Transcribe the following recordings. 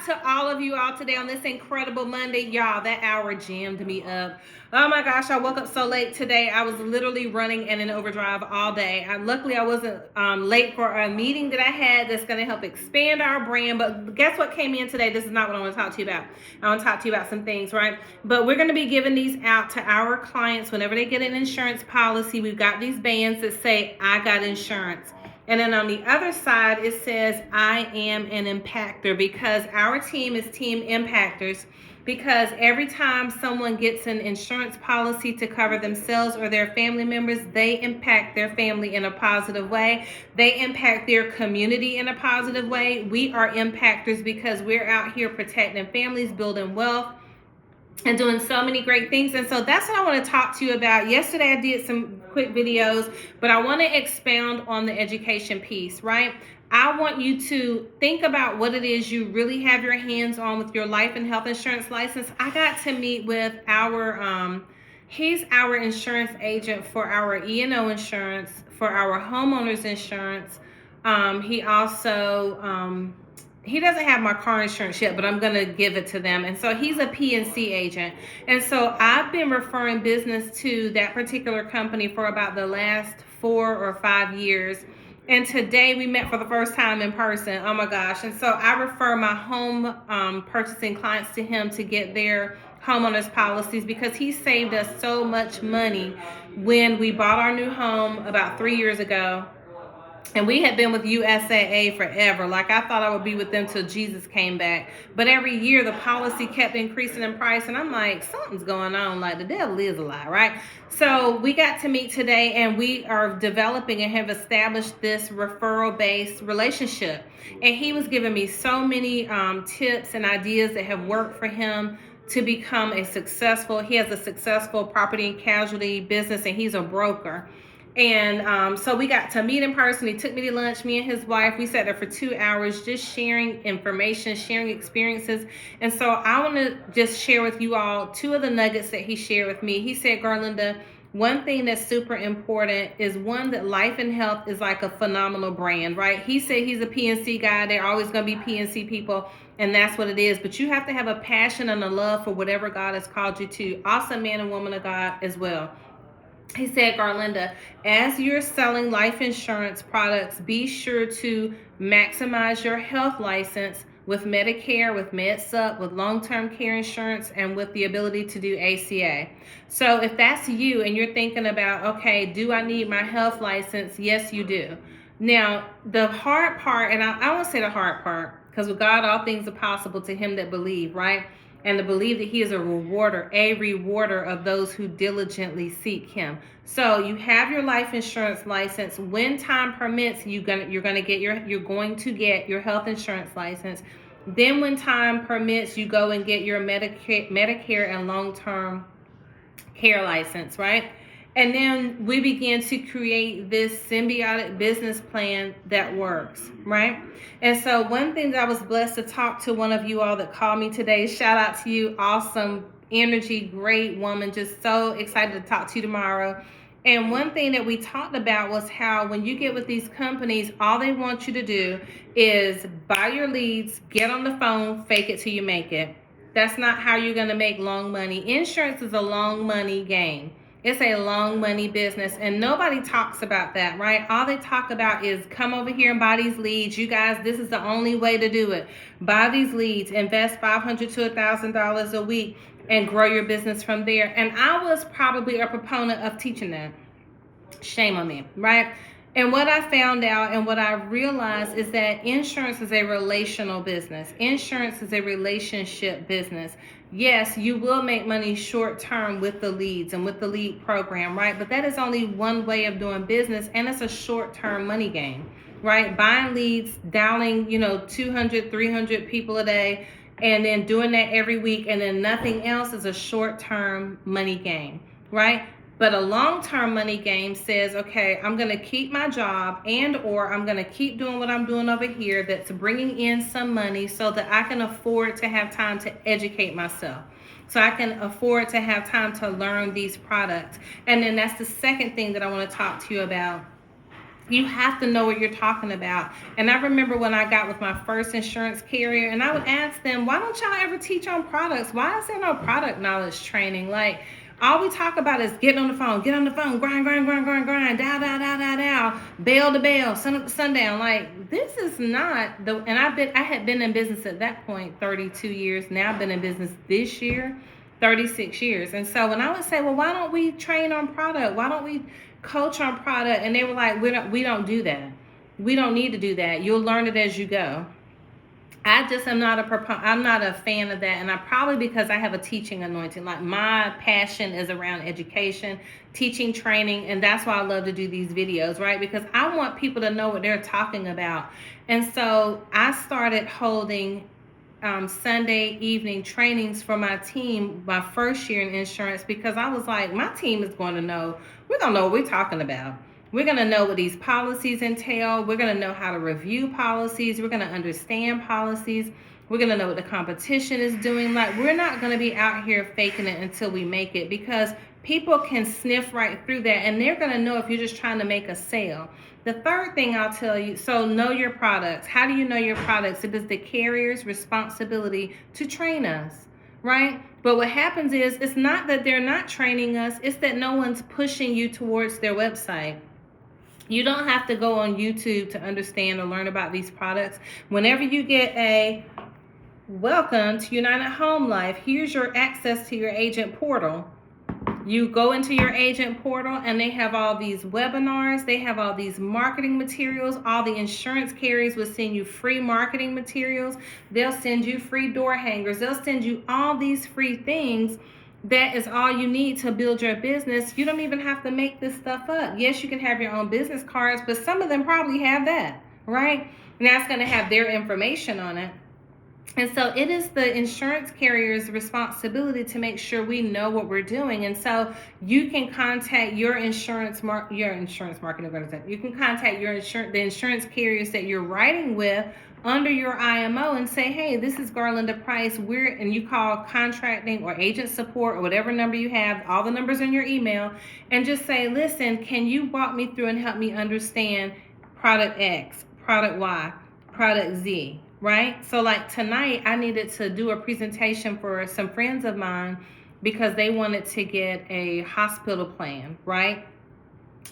to all of you all today on this incredible Monday. Y'all, that hour jammed me up. Oh my gosh, I woke up so late today. I was literally running in an overdrive all day. Luckily, I wasn't late for a meeting that I had that's going to help expand our brand. But guess what came in today? This is not what I want to talk to you about. I want to talk to you about some things, right? But we're going to be giving these out to our clients whenever they get an insurance policy. We've got these bands that say, I got insurance. And then on the other side, it says, I am an impactor, because our team is team impactors. Because every time someone gets an insurance policy to cover themselves or their family members, they impact their family in a positive way. They impact their community in a positive way. We are impactors because we're out here protecting families, building wealth, and doing so many great things. And so that's what I want to talk to you about. Yesterday I did some quick videos, but I want to expound on the education piece, right? I want you to think about what it is you really have your hands on with your life and health insurance license. I got to meet with he's our insurance agent for our E&O insurance, for our homeowners insurance. He also he doesn't have my car insurance yet, but I'm going to give it to them. And so he's a PNC agent. And so I've been referring business to that particular company for about the last 4 or 5 years. And today we met for the first time in person. Oh my gosh. And so I refer my home purchasing clients to him to get their homeowners policies, because he saved us so much money when we bought our new home about 3 years ago. And we had been with USAA forever. Like, I thought I would be with them till Jesus came back. But every year the policy kept increasing in price. And I'm like, something's going on. Like, the devil is a lie, right? So we got to meet today, and we are developing and have established this referral-based relationship. And he was giving me so many tips and ideas that have worked for him to become he has a successful property and casualty business, and he's a broker. And so we got to meet in person. He took me to lunch, me and his wife. We sat there for 2 hours just sharing information, sharing experiences. And so I want to just share with you all 2 of the nuggets that he shared with me. He said, Garlinda, one thing that's super important is, one, that Life and Health is like a phenomenal brand, right? He said he's a PNC guy. They're always going to be PNC people, and that's what it is. But you have to have a passion and a love for whatever God has called you to. Awesome man and woman of God as well. He said, Garlinda, as you're selling life insurance products, be sure to maximize your health license with Medicare, with MedSup, with long-term care insurance, and with the ability to do ACA. So if that's you and you're thinking about, okay, do I need my health license? Yes, you do. Now, the hard part, and I won't say the hard part, because with God, all things are possible to him that believe, right? And to believe that he is a rewarder of those who diligently seek him. So you have your life insurance license. When time permits, you're going to get your health insurance license. Then when time permits, you go and get your Medicare and long-term care license, right? And then we begin to create this symbiotic business plan that works, right? And so one thing that I was blessed to talk to one of you all that called me today, shout out to you, awesome energy, great woman, just so excited to talk to you tomorrow. And one thing that we talked about was how when you get with these companies, all they want you to do is buy your leads, get on the phone, fake it till you make it. That's not how you're going to make long money. Insurance is a long money game. It's a long money business, and nobody talks about that, right? All they talk about is come over here and buy these leads. You guys, this is the only way to do it. Buy these leads, invest $500 to $1,000 a week, and grow your business from there. And I was probably a proponent of teaching that. Shame on me, right? And what I found out and what I realized is that insurance is a relational business. Insurance is a relationship business. Yes, you will make money short term with the leads and with the lead program, right? But that is only one way of doing business, and it's a short term money game, right? Buying leads, dialing, 200, 300 people a day, and then doing that every week, and then nothing else is a short term money game, right? But a long-term money game says, okay, I'm going to keep my job or I'm going to keep doing what I'm doing over here that's bringing in some money so that I can afford to have time to educate myself. So I can afford to have time to learn these products. And then that's the second thing that I want to talk to you about You have to know what you're talking about. And I remember when I got with my first insurance carrier, and I would ask them, why don't y'all ever teach on products? Why is there no product knowledge training? Like, all we talk about is get on the phone, grind, dial, bell to bell, sun up to sundown. Like, this is not the, and I had been in business at that point 32 years. Now I've been in business this year 36 years. And so when I would say, well, why don't we train on product? Why don't we coach on product? And they were like, we don't do that. We don't need to do that. You'll learn it as you go. I just am not I'm not a fan of that. And I probably, because I have a teaching anointing, like my passion is around education, teaching, training. And that's why I love to do these videos, right? Because I want people to know what they're talking about. And so I started holding Sunday evening trainings for my team my first year in insurance, because I was like, my team is going to know, we're going to know what we're talking about. We're going to know what these policies entail. We're going to know how to review policies. We're going to understand policies. We're going to know what the competition is doing. Like, we're not going to be out here faking it until we make it, because people can sniff right through that, and they're going to know if you're just trying to make a sale. The third thing I'll tell you, so know your products. How do you know your products? It is the carrier's responsibility to train us, right? But what happens is, it's not that they're not training us, it's that no one's pushing you towards their website. You don't have to go on YouTube to understand or learn about these products. Whenever you get a welcome to United Home Life, here's your access to your agent portal. You go into your agent portal and they have all these webinars. They have all these marketing materials. All the insurance carriers will send you free marketing materials. They'll send you free door hangers. They'll send you all these free things. That is all you need to build your business. You don't even have to make this stuff up. Yes, you can have your own business cards, but some of them probably have that, right? And that's going to have their information on it. And so it is the insurance carrier's responsibility to make sure we know what we're doing. And so you can contact your insurance marketing organization. You can contact the insurance carriers that you're writing with under your IMO and say, hey, this is Garlinda Price. And you call contracting or agent support or whatever number you have, all the numbers in your email, and just say, listen, can you walk me through and help me understand product X, product Y, product Z? Right? So like tonight, I needed to do a presentation for some friends of mine because they wanted to get a hospital plan, right?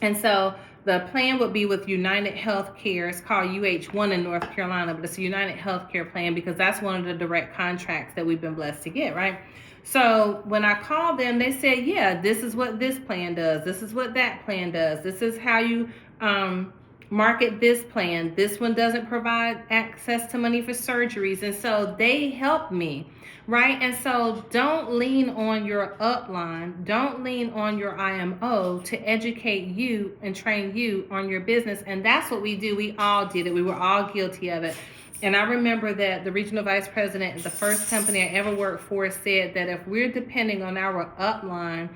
And so the plan would be with United Healthcare. It's called UH1 in North Carolina, but it's a United Healthcare plan because that's one of the direct contracts that we've been blessed to get, right? So when I called them, they said, yeah, this is what this plan does. This is what that plan does. This is how you market this plan. This one doesn't provide access to money for surgeries. And so they helped me, right? And so don't lean on your upline. Don't lean on your IMO to educate you and train you on your business. And that's what we do. We all did it. We were all guilty of it. And I remember that the regional vice president at the first company I ever worked for said that if we're depending on our upline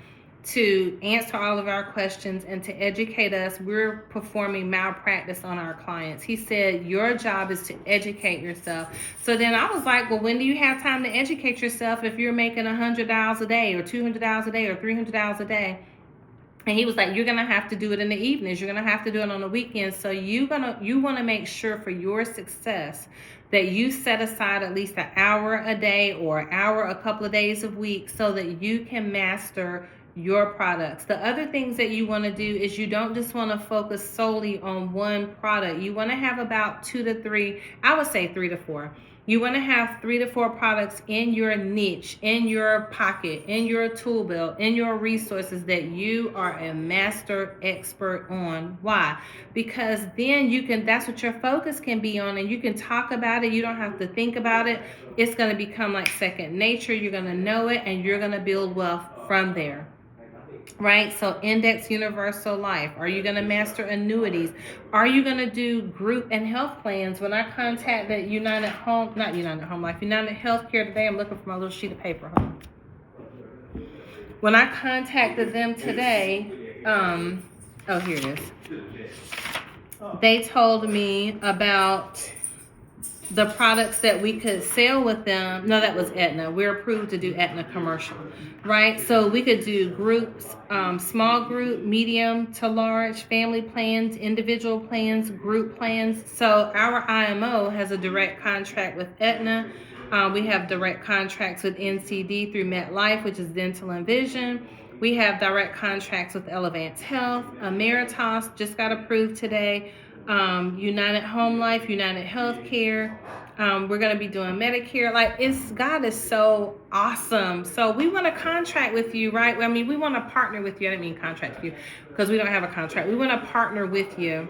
to answer all of our questions and to educate us, we're performing malpractice on our clients. He said, your job is to educate yourself. So then I was like, well, when do you have time to educate yourself if you're making $100 a day or $200 a day or $300 a day? And he was like, you're going to have to do it in the evenings. You're going to have to do it on the weekends. So you want to make sure for your success that you set aside at least an hour a day or an hour a couple of days a week so that you can master your products. The other things that you want to do is you don't just want to focus solely on one product. You want to have about 2 to 3, I would say 3 to 4. You want to have 3 to 4 products in your niche, in your pocket, in your tool belt, in your resources that you are a master expert on. Why? Because then that's what your focus can be on, and you can talk about it. You don't have to think about it. It's going to become like second nature. You're going to know it, and you're going to build wealth from there. Right? So Index Universal Life. Are you going to master annuities? Are you going to do group and health plans? When I contacted United Healthcare today, I'm looking for my little sheet of paper. When I contacted them today, here it is. They told me about the products that we could sell with them. No, that was Aetna. We're approved to do Aetna commercial, right? So we could do groups, small group, medium to large, family plans, individual plans, group plans. So our IMO has a direct contract with Aetna. We have direct contracts with NCD through MetLife, which is dental and vision. We have direct contracts with Elevance Health. Ameritas just got approved today. United Home Life, United Healthcare. We're going to be doing Medicare. Like, God is so awesome. So we want to contract with you, right? I mean, we want to partner with you. I didn't mean contract with you because we don't have a contract. We want to partner with you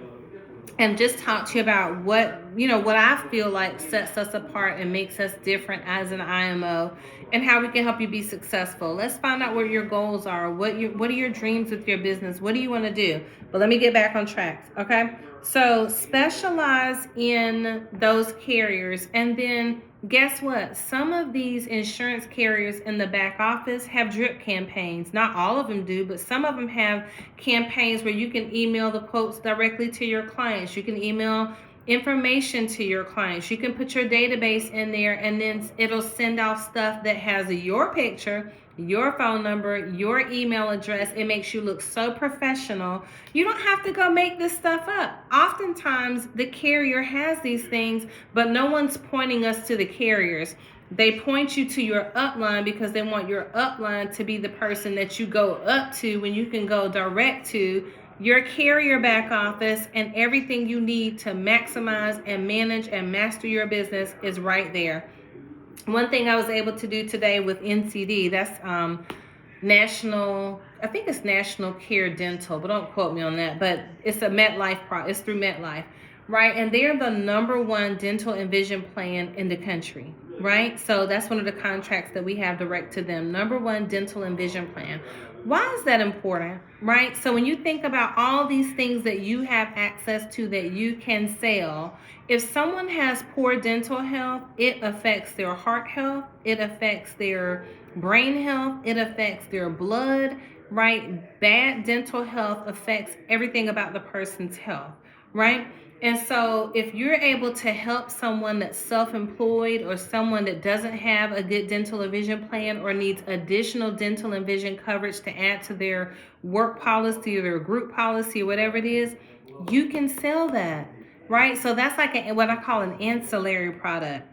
and just talk to you about what I feel like sets us apart and makes us different as an IMO, and how we can help you be successful. Let's find out what your goals are. What are your dreams with your business? What do you want to do? But let me get back on track, okay? So specialize in those carriers, and then guess what? Some of these insurance carriers in the back office have drip campaigns. Not all of them do, but some of them have campaigns where you can email the quotes directly to your clients. You can email information to your clients. You can put your database in there, and then it'll send off stuff that has your picture, your phone number, your email address. It makes you look so professional. You don't have to go make this stuff up. Oftentimes the carrier has these things, but no one's pointing us to the carriers. They point you to your upline because they want your upline to be the person that you go up to when you can go direct to your carrier back office, and everything you need to maximize and manage and master your business is right there. One thing I was able to do today with NCD, that's National, I think it's National Care Dental, but don't quote me on that, but it's a MetLife it's through MetLife, right? And they're the #1 dental and vision plan in the country, right? So that's one of the contracts that we have direct to them. #1 dental and vision plan. Why is that important, right? So when you think about all these things that you have access to that you can sell, if someone has poor dental health, it affects their heart health, it affects their brain health, it affects their blood, right? Bad dental health affects everything about the person's health, right? And so if you're able to help someone that's self-employed, or someone that doesn't have a good dental and vision plan, or needs additional dental and vision coverage to add to their work policy or their group policy or whatever it is, you can sell that, right? So that's like what I call an ancillary product.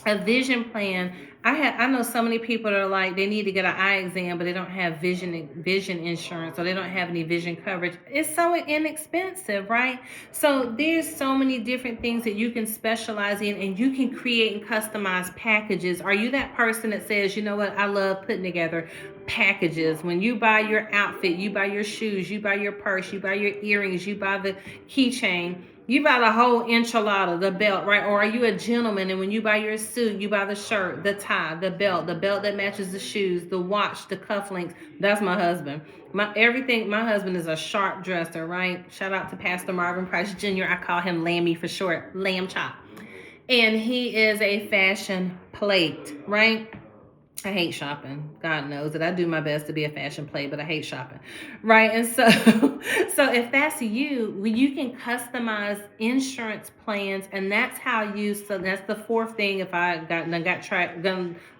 A vision plan. I know so many people that are like, they need to get an eye exam, but they don't have vision insurance, or they don't have any vision coverage. It's so inexpensive, right? So there's so many different things that you can specialize in, and you can create and customize packages. Are you that person that says, you know what, I love putting together packages? When you buy your outfit, you buy your shoes, you buy your purse, you buy your earrings, you buy the keychain, you buy the whole enchilada, the belt, right? Or are you a gentleman, and when you buy your suit, you buy the shirt, the tie, the belt that matches the shoes, the watch, the cufflinks? That's my husband. My husband is a sharp dresser, right? Shout out to Pastor Marvin Price Jr. I call him Lammy for short, Lamb Chop. And he is a fashion plate, right? I hate shopping. God knows that I do my best to be a fashion plate, but I hate shopping, right? And so, so if that's you, you can customize insurance plans, and that's how you. So that's the fourth thing. If I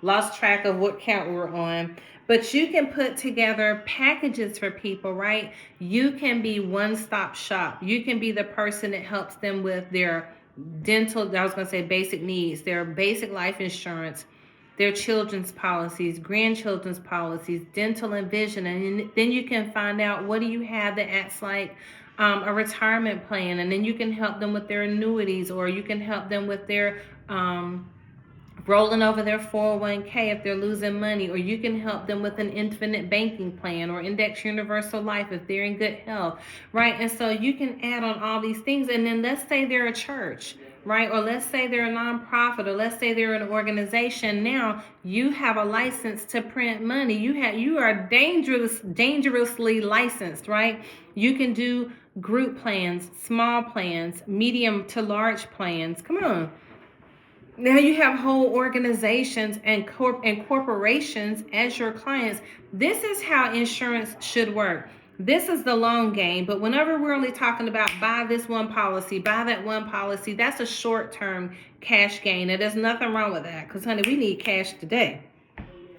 lost track of what count we were on, but you can put together packages for people, right? You can be one-stop shop. You can be the person that helps them with their dental. I was going to say basic needs, their basic life insurance, their children's policies, grandchildren's policies, dental and vision. And then you can find out, what do you have that acts like a retirement plan, and then you can help them with their annuities, or you can help them with their rolling over their 401k if they're losing money, or you can help them with an infinite banking plan or index universal life if they're in good health, right? And so you can add on all these things. And then let's say they're a church, right? Or let's say they're a nonprofit, or let's say they're an organization. Now you have a license to print money. You are dangerously licensed, right? You can do group plans, small plans, medium to large plans. Come on. Now you have whole organizations and corporations as your clients. This is how insurance should work. This is the long game, but whenever we're only talking about buy this one policy, buy that one policy, that's a short-term cash gain. And there's nothing wrong with that because, honey, we need cash today.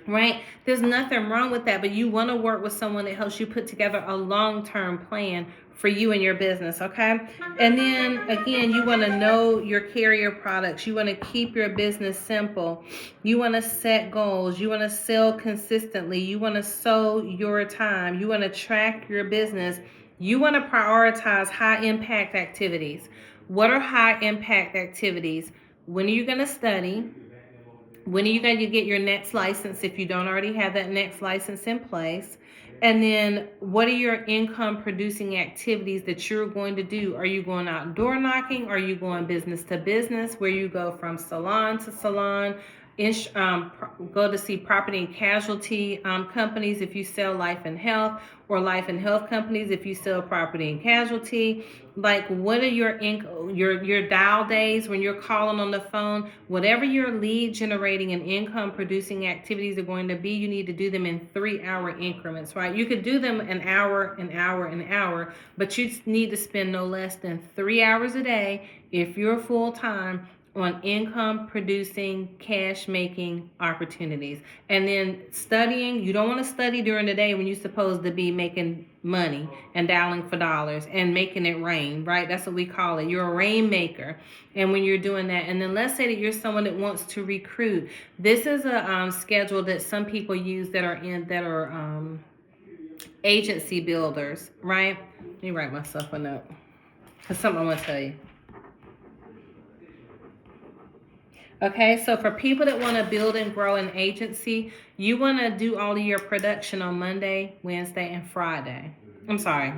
Right? There's nothing wrong with that, but you want to work with someone that helps you put together a long-term plan for you and your business, okay? And then again, you want to know your carrier products. You want to keep your business simple. You want to set goals. You want to sell consistently. You want to sow your time. You want to track your business. You want to prioritize high impact activities. What are high impact activities? When are you going to study? When are you going to get your next license if you don't already have that next license in place? And then what are your income producing activities that you're going to do? Are you going out door knocking? Are you going business to business where you go from salon to salon? Go to see property and casualty companies if you sell life and health, or life and health companies if you sell property and casualty. Like, what are your dial days when you're calling on the phone? Whatever your lead generating and income producing activities are going to be, you need to do them in 3-hour increments, right? You could do them an hour, but you need to spend no less than 3 hours a day if you're full time on income producing, cash making opportunities. And then studying, you don't want to study during the day when you're supposed to be making money and dialing for dollars and making it rain, right? That's what we call it. You're a rainmaker. And when you're doing that, and then let's say that you're someone that wants to recruit. This is a schedule that some people use that are agency builders, right? Let me write myself a note. That's something I want to tell you. Okay, so for people that want to build and grow an agency, you want to do all of your production on Monday, Wednesday, and Friday. I'm sorry.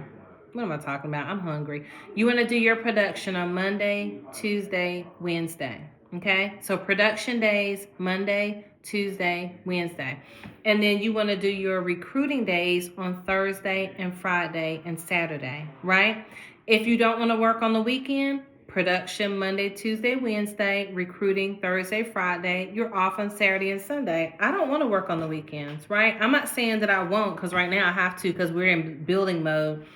What am I talking about? I'm hungry. You want to do your production on Monday, Tuesday, Wednesday. Okay, so production days, Monday, Tuesday, Wednesday. And then you want to do your recruiting days on Thursday and Friday and Saturday, right? If you don't want to work on the weekend, production Monday, Tuesday, Wednesday, recruiting Thursday, Friday. You're off on Saturday and Sunday. I don't want to work on the weekends, right? I'm not saying that I won't, because right now I have to, because we're in building mode.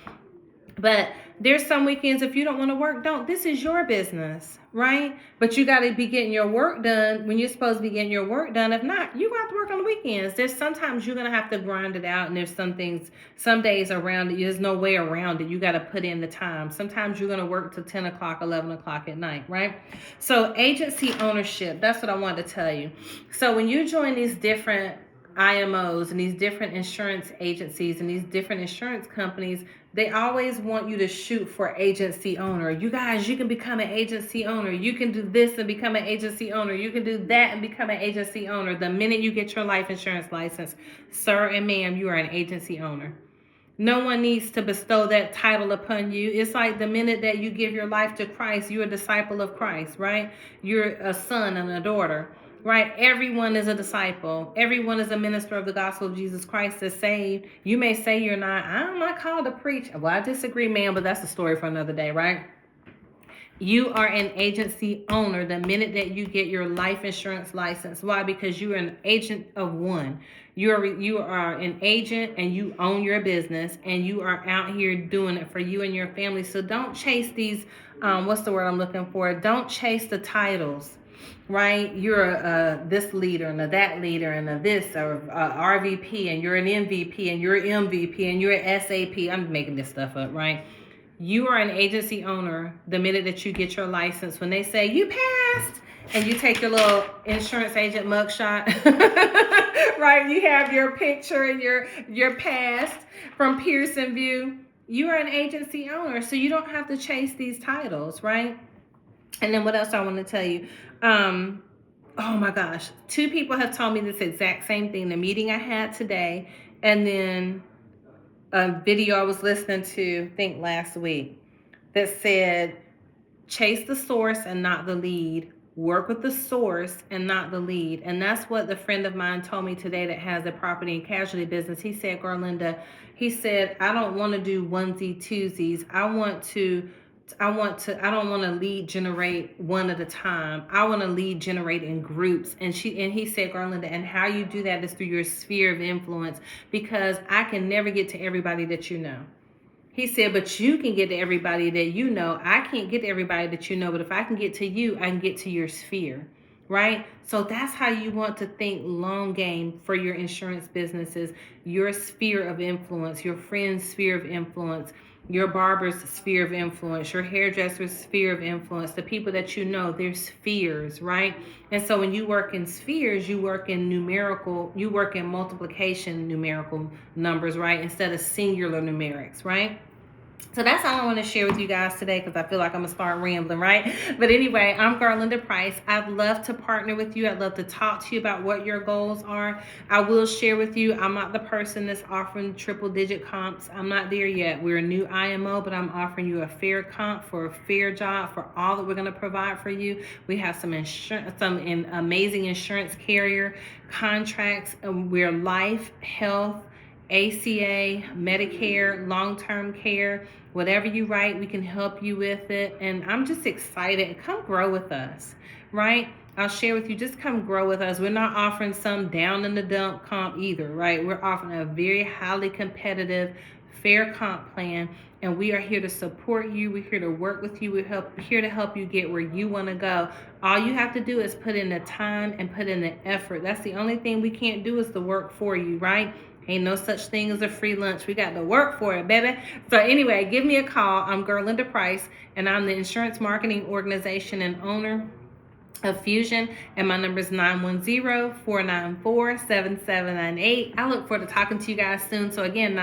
But there's some weekends, if you don't want to work, don't. This is your business, right? But you got to be getting your work done when you're supposed to be getting your work done. If not, you got to work on the weekends. There's sometimes you're going to have to grind it out, and there's some days around it. There's no way around it. You got to put in the time. Sometimes you're going to work till 10 o'clock, 11 o'clock at night, right? So agency ownership, that's what I wanted to tell you. So when you join these different IMOs and these different insurance agencies and these different insurance companies, they always want you to shoot for agency owner. You guys, you can become an agency owner. You can do this and become an agency owner. You can do that and become an agency owner. The minute you get your life insurance license, sir and ma'am, you are an agency owner. No one needs to bestow that title upon you. It's like the minute that you give your life to Christ, you're a disciple of Christ, right? You're a son and a daughter. Right? Everyone is a disciple. Everyone is a minister of the gospel of Jesus Christ that's saved. You may say you're not. I'm not called to preach. Well, I disagree, man, but that's a story for another day, right? You are an agency owner the minute that you get your life insurance license. Why? Because you are an agent of one. You are an agent and you own your business and you are out here doing it for you and your family. So don't chase these, what's the word I'm looking for? Don't chase the titles. Right? You're this leader and that leader and this or RVP and you're an MVP and you're MVP and you're an SAP. I'm making this stuff up, right? You are an agency owner the minute that you get your license. When they say you passed and you take your little insurance agent mugshot, right? You have your picture and your past from Pearson VUE. You are an agency owner, so you don't have to chase these titles, right? And then what else I want to tell you? Oh my gosh, 2 people have told me this exact same thing. The meeting I had today, and then a video I was listening to, I think last week, that said, chase the source and not the lead. Work with the source and not the lead. And that's what the friend of mine told me today that has a property and casualty business. He said, Garlinda, he said, I don't want to do onesie twosies. I want to I don't want to lead generate one at a time. I want to lead generate in groups. And he said, Garlinda, and how you do that is through your sphere of influence, because I can never get to everybody that you know. He said, but you can get to everybody that you know. I can't get to everybody that you know, but if I can get to you, I can get to your sphere, right? So that's how you want to think long game for your insurance businesses, your sphere of influence, your friend's sphere of influence, your barber's sphere of influence, your hairdresser's sphere of influence, the people that you know, their spheres, right? And so when you work in spheres, you work in multiplication numerical numbers, right? Instead of singular numerics, right? So that's all I want to share with you guys today, because I feel like I'm going to start rambling, right? But anyway, I'm Garlinda Price. I'd love to partner with you. I'd love to talk to you about what your goals are. I will share with you, I'm not the person that's offering triple digit comps. I'm not there yet. We're a new IMO, but I'm offering you a fair comp for a fair job for all that we're going to provide for you. We have some amazing insurance carrier contracts. We're life, health, ACA, Medicare, long-term care, whatever you write, we can help you with it. And I'm just excited. Come grow with us, right? I'll share with you, just come grow with us. We're not offering some down in the dump comp either, right? We're offering a very highly competitive, fair comp plan, and we are here to support you. We're here to work with you. We're here to help you get where you want to go. All you have to do is put in the time and put in the effort. That's the only thing we can't do, is the work for you, right? Ain't no such thing as a free lunch. We got to work for it, baby. So anyway, give me a call. I'm Garlinda Price, and I'm the insurance marketing organization and owner of Fusion, and my number is 910-494-7798. I look forward to talking to you guys soon. So again,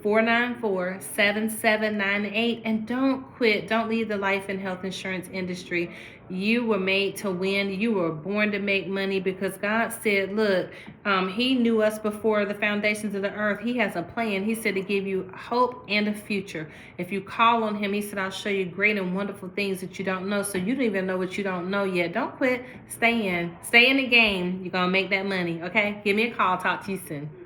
910-494-7798. And don't quit. Don't leave the life and health insurance industry. You were made to win. You were born to make money, because God said, look, he knew us before the foundations of the earth. He has a plan. He said to give you hope and a future. If you call on him, he said, I'll show you great and wonderful things that you don't know. So you don't even know what you don't know yet. Don't quit. Stay in the game. You're going to make that money. Okay. Give me a call. Talk to you soon. Bye.